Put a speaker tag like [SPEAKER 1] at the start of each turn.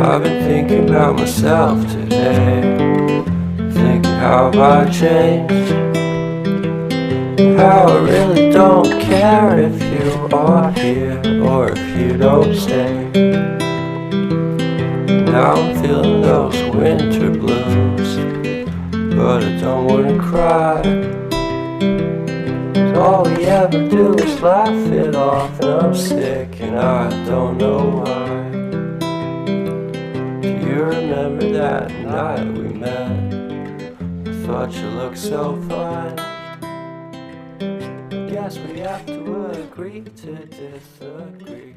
[SPEAKER 1] I've been thinking about myself today, thinking how have I changed, how I really don't care if you are here or if you don't stay. Now I'm feeling those winter blues, but I don't wanna cry. All we ever do is laugh it off, and I'm sick and I don't know why. Do you remember that night we met? I thought you looked so fine. Guess we have to agree to disagree.